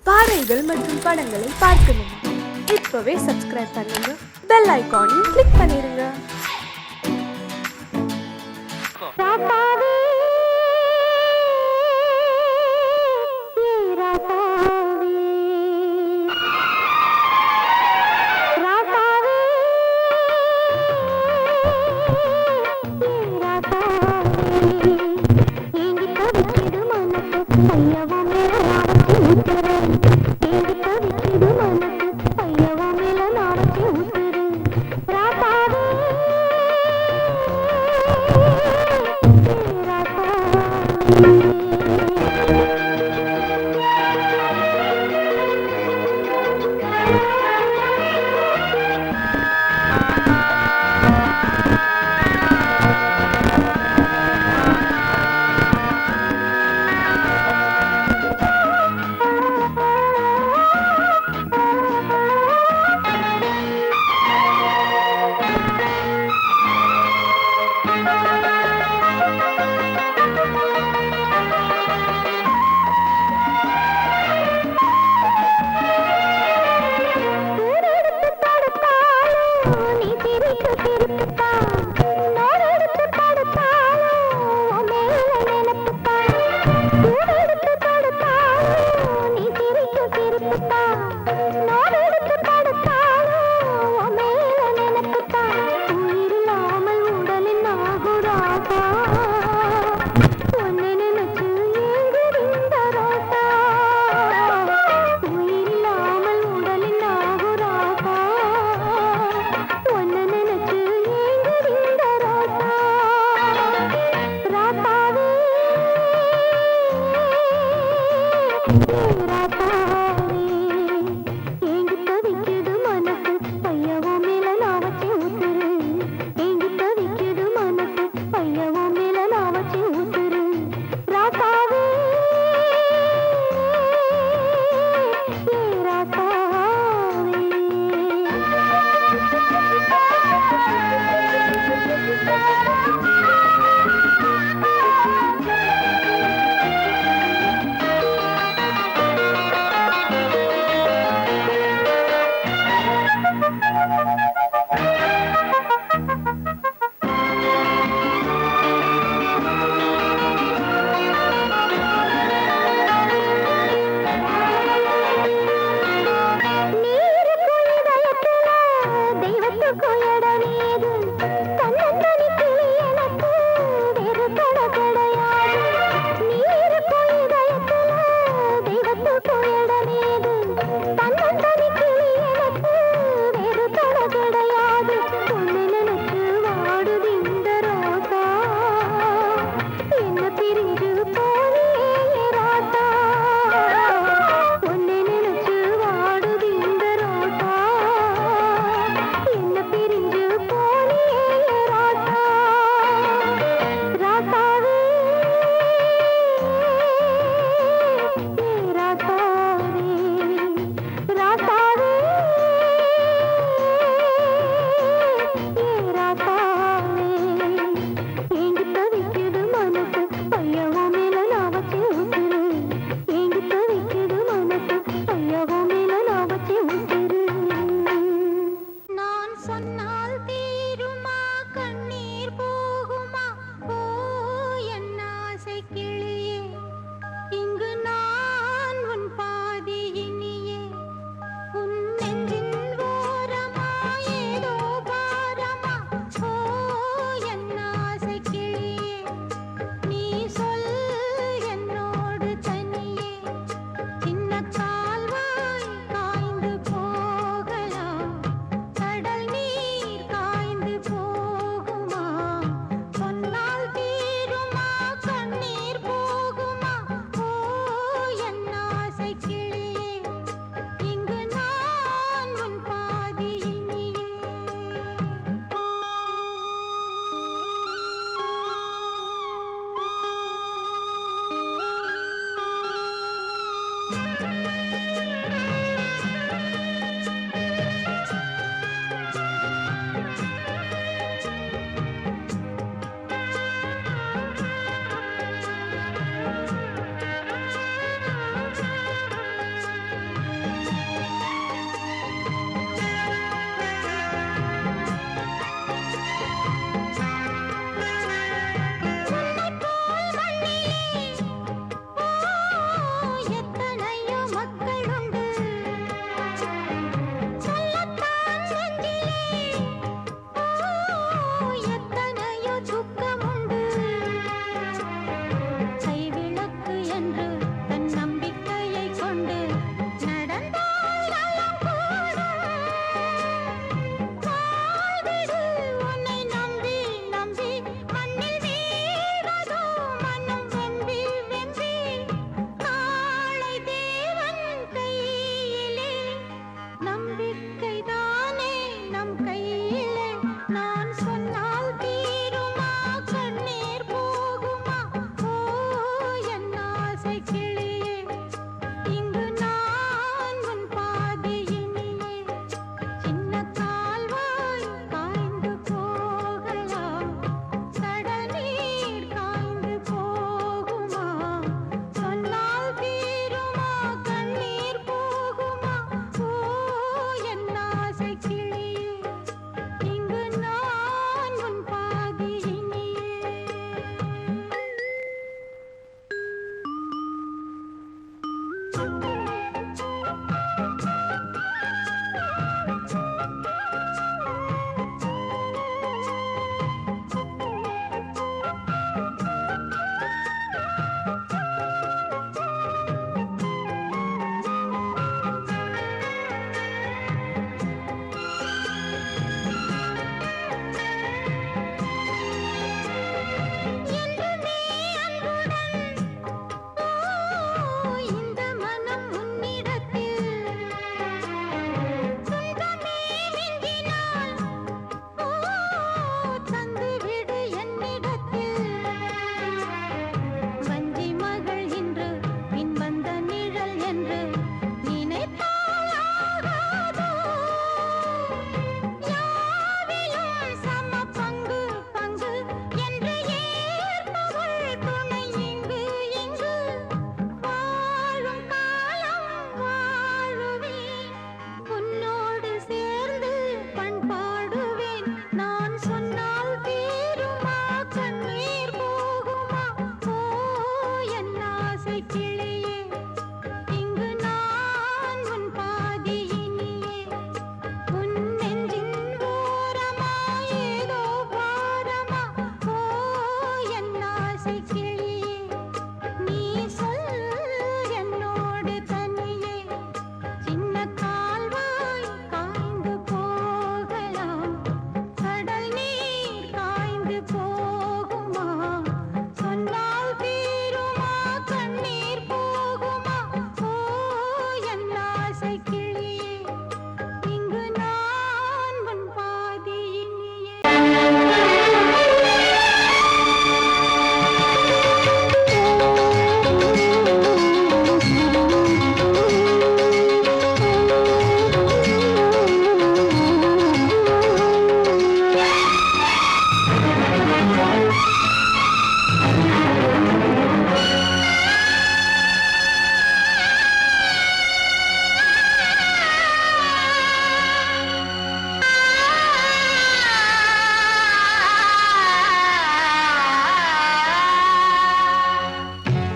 பாடல்கள் மற்றும் படங்களை பார்க்கணுமா? இப்பவே சப்ஸ்கிரைப் பண்ணுங்க, பெல் ஐகானையும் கிளிக் பண்ணிருங்க.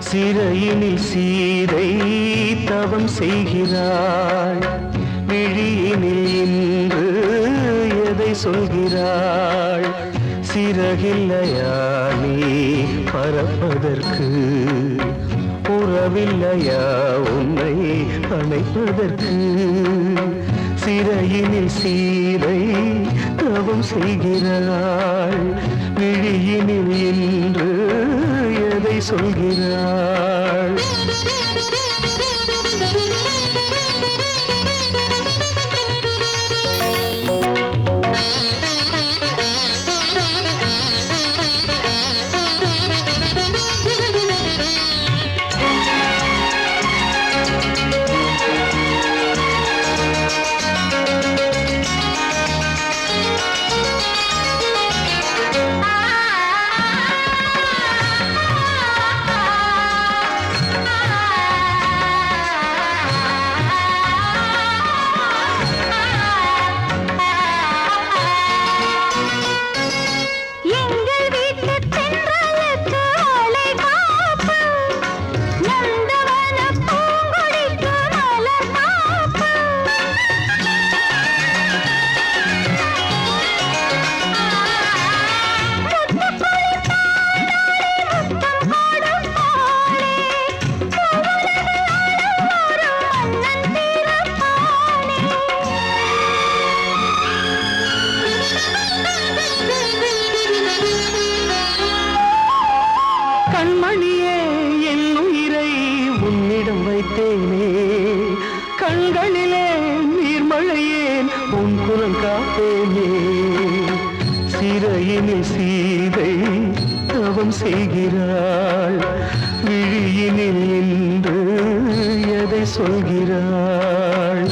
சிறையினில் சீதை தவம் செய்கிறாள், விழியினில் இன்று எதை சொல்கிறாள்? சிறகில்லையா நீ பறப்பதற்கு, உறவில்லையா உன்னை அணைப்பதற்கு? சிறையினில் சீதை தவம் செய்கிறாள், விழியினில் இன்று எதை சொல்கிறாள்? கண்மணியே என் உயிரை உன்னிடம் வைத்தேனே, கண்களிலே நீர்மழையேன் உன் குரல் காப்பேனே. சிறையினில் சீதை தவம் செய்கிறாள், விழியினில் இன்று எதை சொல்கிறாள்?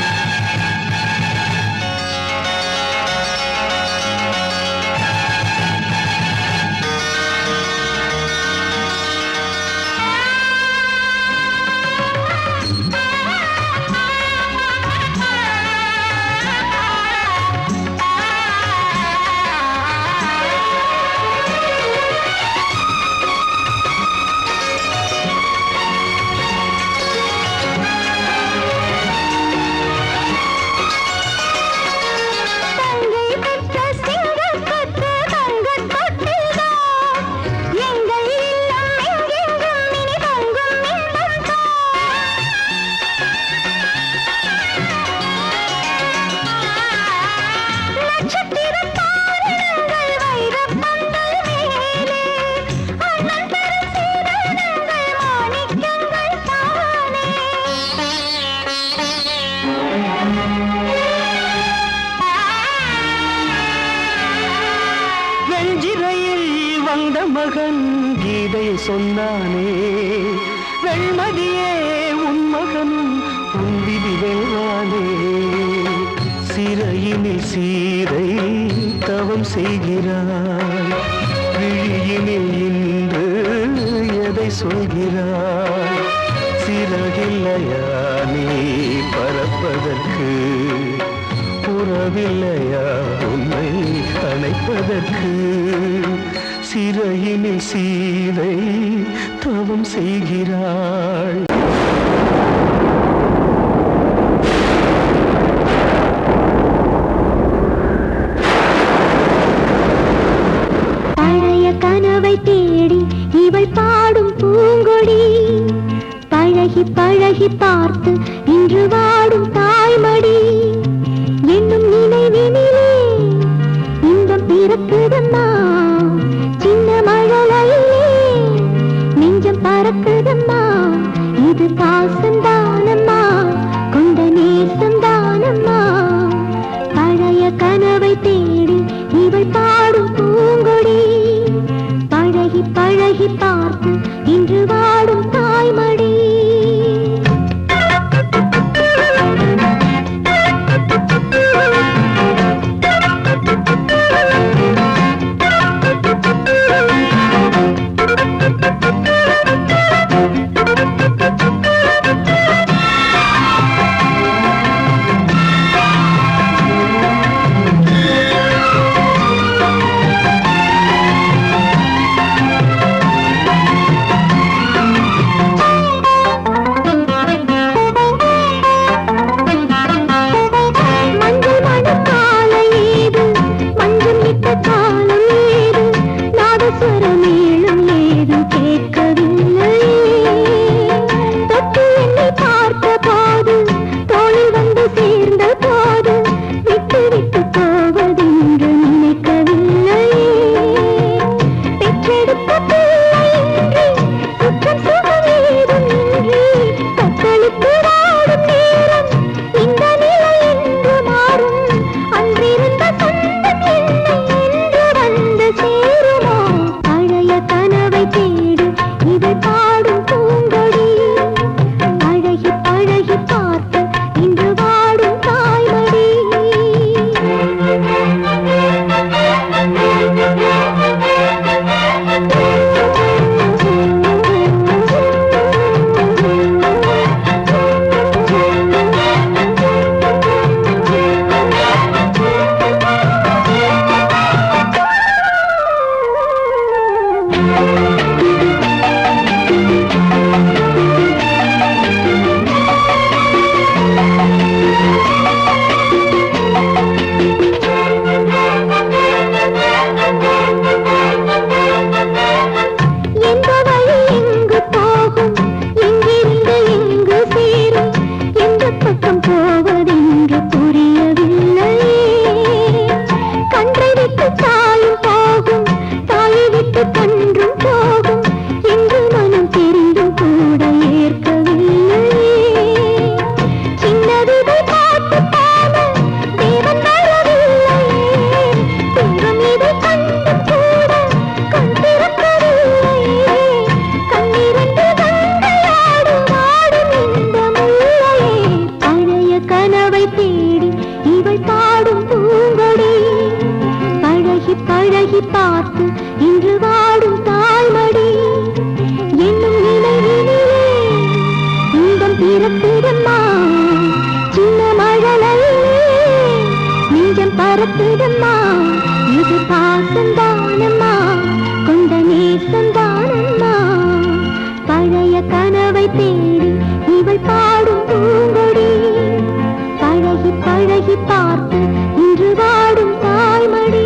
வந்த மகன் கீதை சொன்னானே, வெண்மதியே உன் மகனும் உன் விதி வெல்வானே. சிறையினில் சீதை தவம் செய்கிறாள், விழியினில் இன்று எதை சொல்கிறாள்? சிறகில்லையா நீ பறப்பதற்கு, உறவில்லையா உன்னை அணைப்பதற்கு? சிறையினில் சீதை தவம் செய்கிறாள். பழைய கனவை தேடி இவள் பாடும் பூங்கொடி, பழகி பழகி பார்த்து இன்று வாடும் தாய்மடி. என்னும் நினைவினிலே இன்பம் பிறக்குதம்மா, சின்ன மழலையிலே நெஞ்சம் பறக்குதம்மா. இது பாசந்தானம்மா, கொண்ட நேசந்தானம்மா. பழைய கனவை தேடி இவள் பாடும் பூங்கொடி, பழகி பழகி பார்த்து இன்று வாடும் தாய்மடி. மறக்குதம்மா இது பாசந்தானம்மா கொண்ட நேசந்தானம்மா பழைய கனவை தேடி இவள் பாடும் பூங்கொடி பழகி பழகி பார்த்து இன்று வாடும் தாய்மடி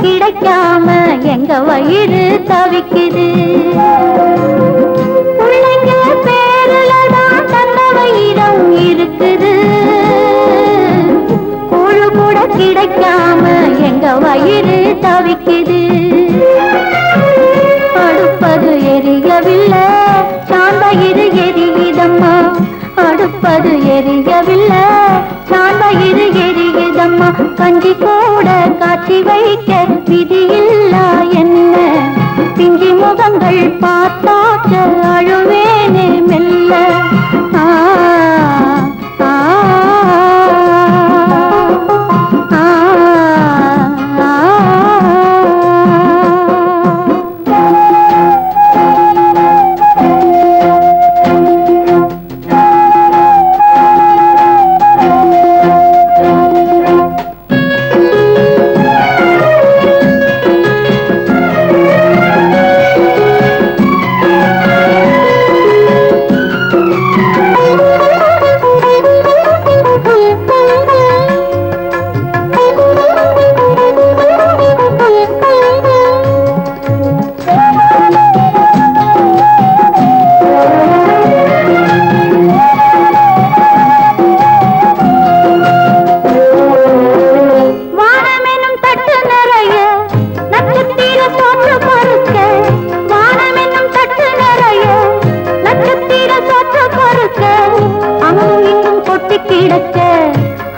கிடைக்காம எங்க வயிறு தவிக்குது பிள்ளைங்க பேருலதான் தந்த வயிறம் இருக்குது கூழு கூட கிடைக்காம எங்க வயிறு தவிக்குது அடுப்பது எரியவில்லை சாந்தயிறு எரியுதம்மா அடுப்பது எரியவில்லை சாந்தயிறு எரியுதம்மா கஞ்சி கூட காட்சி வைக்க விதியில்லா என்ன பிஞ்சி முகங்கள் பார்த்தாக்க அழுவேனே மெல்ல ஆ ஆ ஆ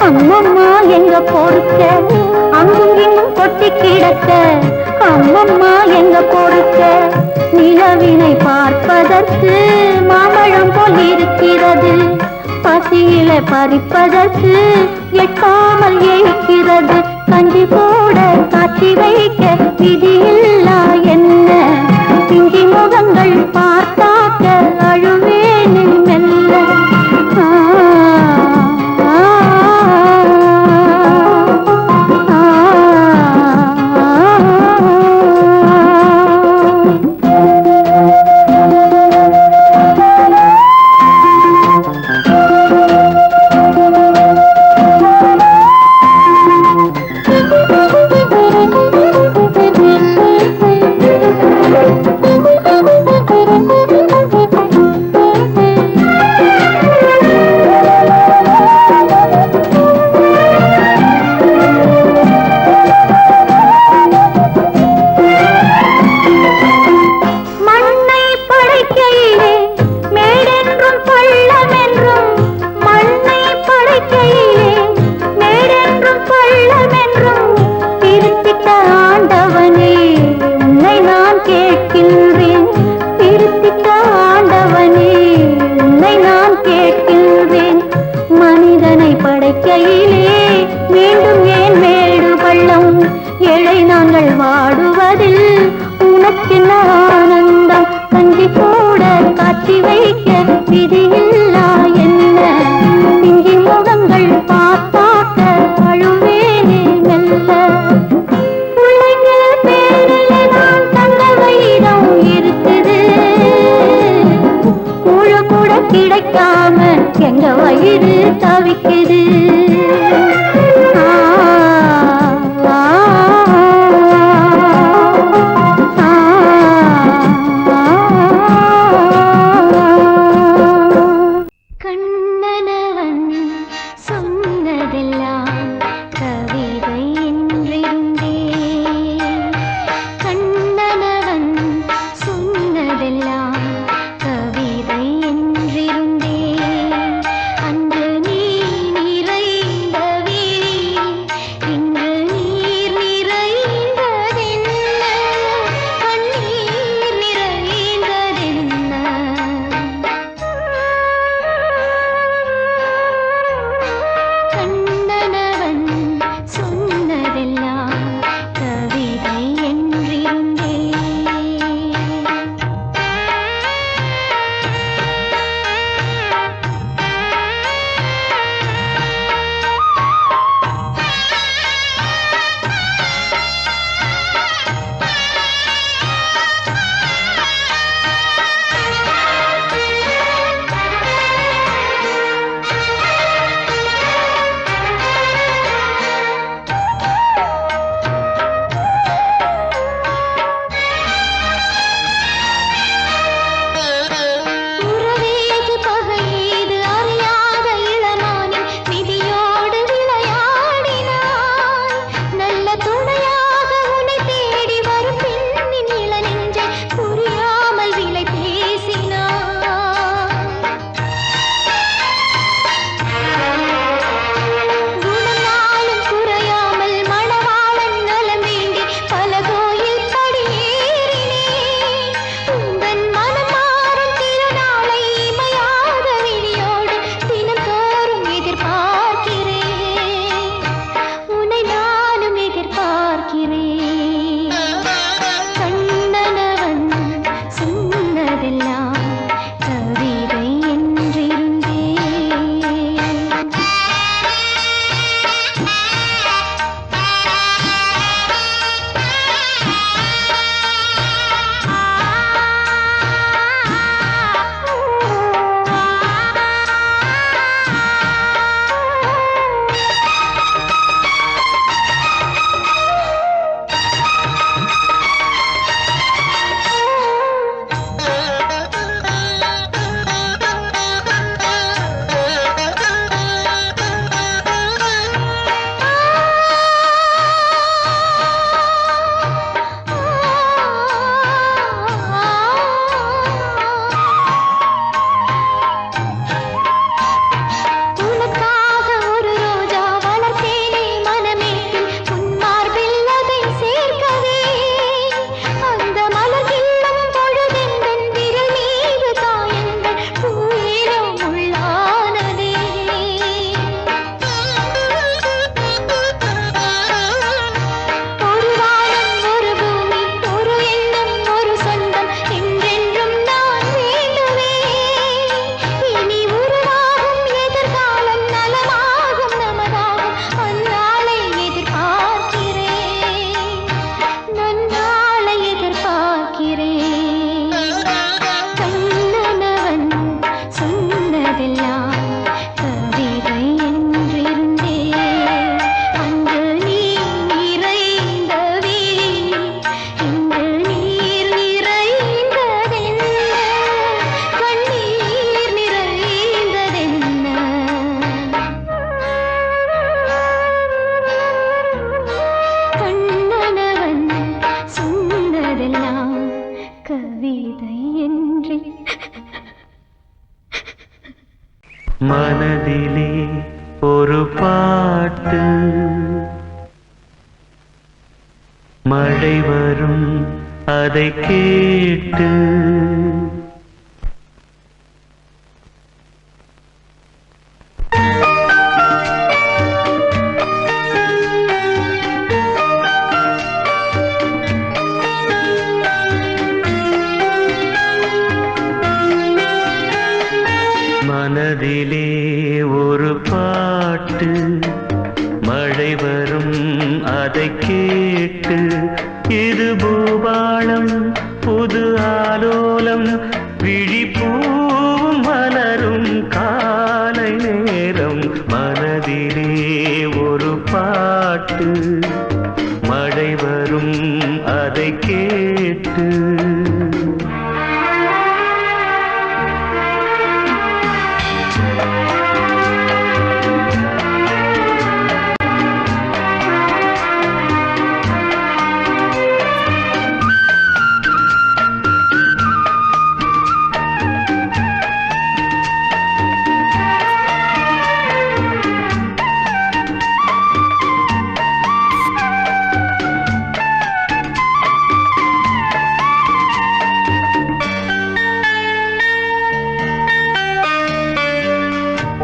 அம்மம்மா எங்க பொறுக்க அங்கும் இங்கும் கொட்டி கிடக்க அம்மம்மா எங்க பொறுக்க நிலவினை பார்ப்பதற்கு மாம்பழம் போல் இருக்கிறது பசியில பறிப்பதற்கு எட்டாமல் ஏற்கிறது கஞ்சி போட காட்சி வைக்க விதியில்லா என்ன பிஞ்சி முகங்கள் பார்த்தாக்க அழுவேனே மெல்ல கிடைக்காம எங்க வயிறு தவிக்குது கவிதை என்றிருந்தே அன்று நீ நிறை மனதிலே ஒரு பாட்டு மழை வரும் அதை கேட்டு மனதிலே ஒரு பாட்டு மழை வரும் அதை கேட்டு இது பூபாளம் புது ஆலோலம் விழிப்பூவும் மலரும் காலை நேரம் மனதிலே ஒரு பாட்டு மழை வரும் அதை கேட்டு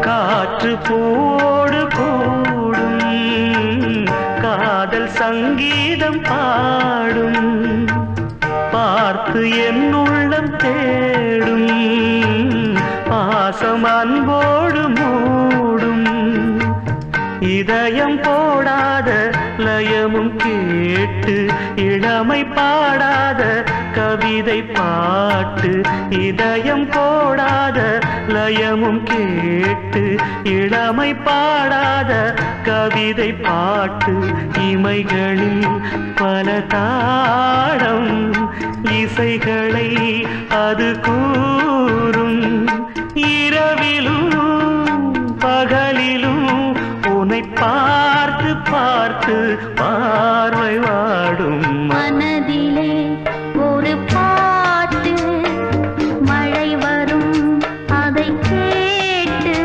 காற்று போடு கூடும் காதல் சங்கீதம் பாடும் பார்த்து என் உள்ளம் தேடும் பாசம் அன்போடு மூடும் இதயம் போடாத லயமும் கேட்டு இளமை பாடாத கவிதை பாட்டு இதயம் போடாத லயமும் கேட்டு இளமை பாடாத கவிதை பாட்டு இமைகளில் பல தாளம் இசைகளை அது கூறும் இரவிலும் பகலிலும் உன்னை பார்த்து பார்த்து பார்வை வாடும் மனதிலே ஒரு பாட்டு மழை வரும் அதை கேட்டு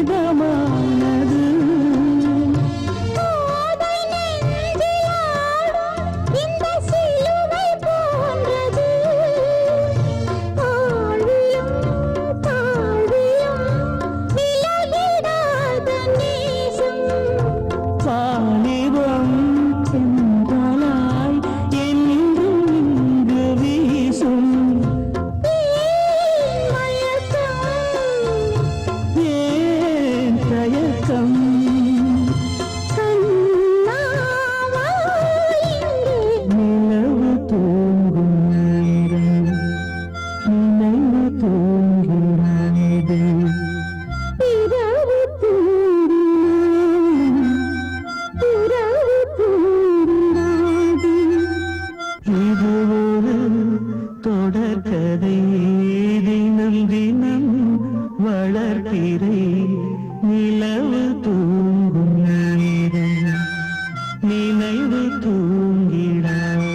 புனிதமானது வாலிபம் சென்றலாய் என்றும் இங்கு வீசும் ஏன் தயக்கம் நிலவு தூங்கும் நேரம் நினைவு தூங்கிறது இது ஒரு தொடர்கதை தினம் தினம் வளர்ப்பிறை நிலவு தூங்கும் நேரம் நினைவு தூங்கிடாது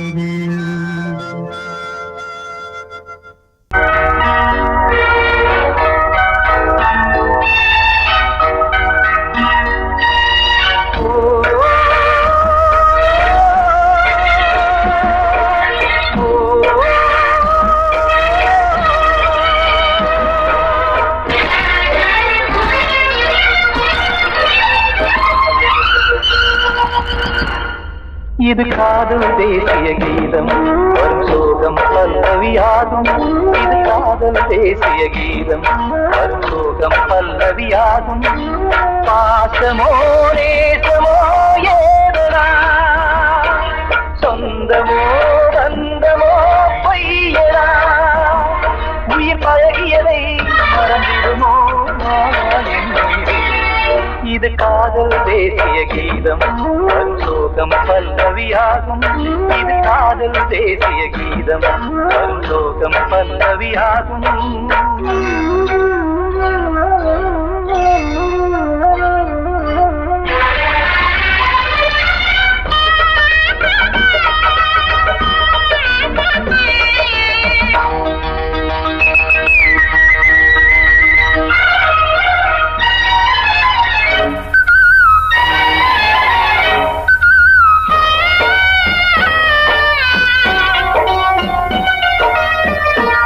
இது காதல் தேசிய கீதம் வரும் சோகம் பல்லவியாகும் இது காதல் தேசிய கீதம் வரும் சோகம் பல்லவியாகும் பாசமோ நேசமோ ஏதனா சொந்தமோ பந்தமோ பொய்யனா உயிர் பழகியதை மறந்திடுமோ இது காதல் தேசிய கீதம் வரும் சோகம் பல்லவியாகும் இது காதல் தேசிய கீதம் வரும் சோகம் பல்லவியாகும்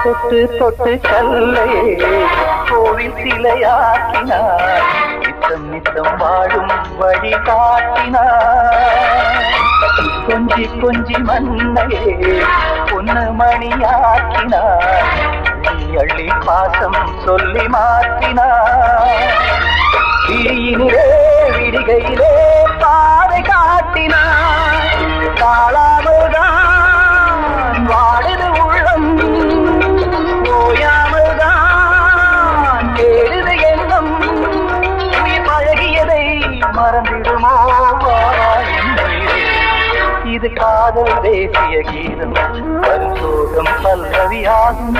தொட்டு தொட்டு கல்லையே கோவில் சிலையாக்கினார் நித்தம் நித்தம் வாழும் வழி காட்டினார் கொஞ்சி கொஞ்சி மண்ணையே பொன்னு மணியாக்கினார் அள்ளி பாசம் சொல்லி மாற்றினார் விழியினிலே விடிகையிலே பாதை காட்டினார் காளாமல்தான் வாடுது உள்ளம் காதல் தேசிய கீதம் வரும் சோகம் பல்லவியாகும்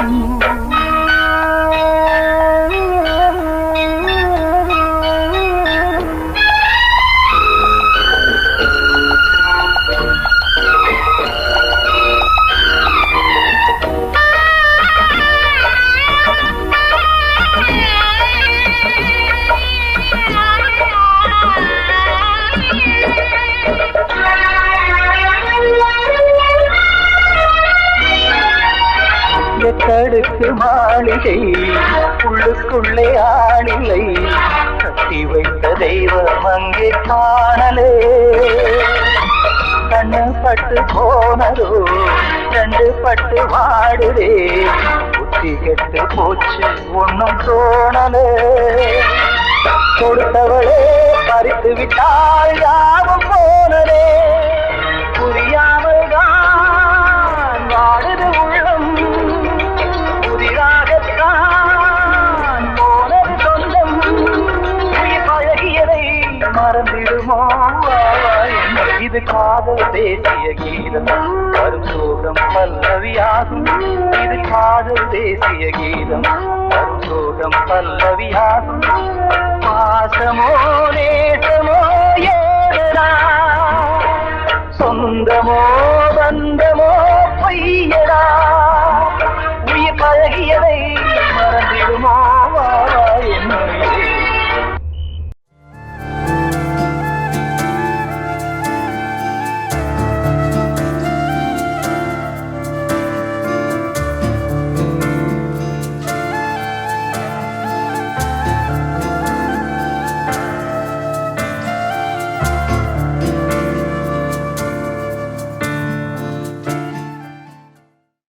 கடுக்கு மாளிகை உள்ளுக்குள்ளே ஆளில்லை கட்டி வைத்த தெய்வம் அங்கே காணலே கண்ணு பட்டு போனதோ ரெண்டு பட்டு வாடுதே புத்தி கெட்டு போச்சு ஒன்னும் தோணலே கொடுத்தவளே பறித்து விட்டால் யாவும் போனதே புரியாமல் தான் வாடுது உள்ளம் புதிராகத்தான் போனது சொந்தம் பழகியதை மறந்திடுமோ இது காதல் தேசிய கீதம் வரும் சோகம் பல்லவியாகும் இது காதல் தேசிய கீதம் வரும் சோகம் பல்லவியாகும் பாசமோ நேசமோ ஏதா சொந்தமோ பந்தமோ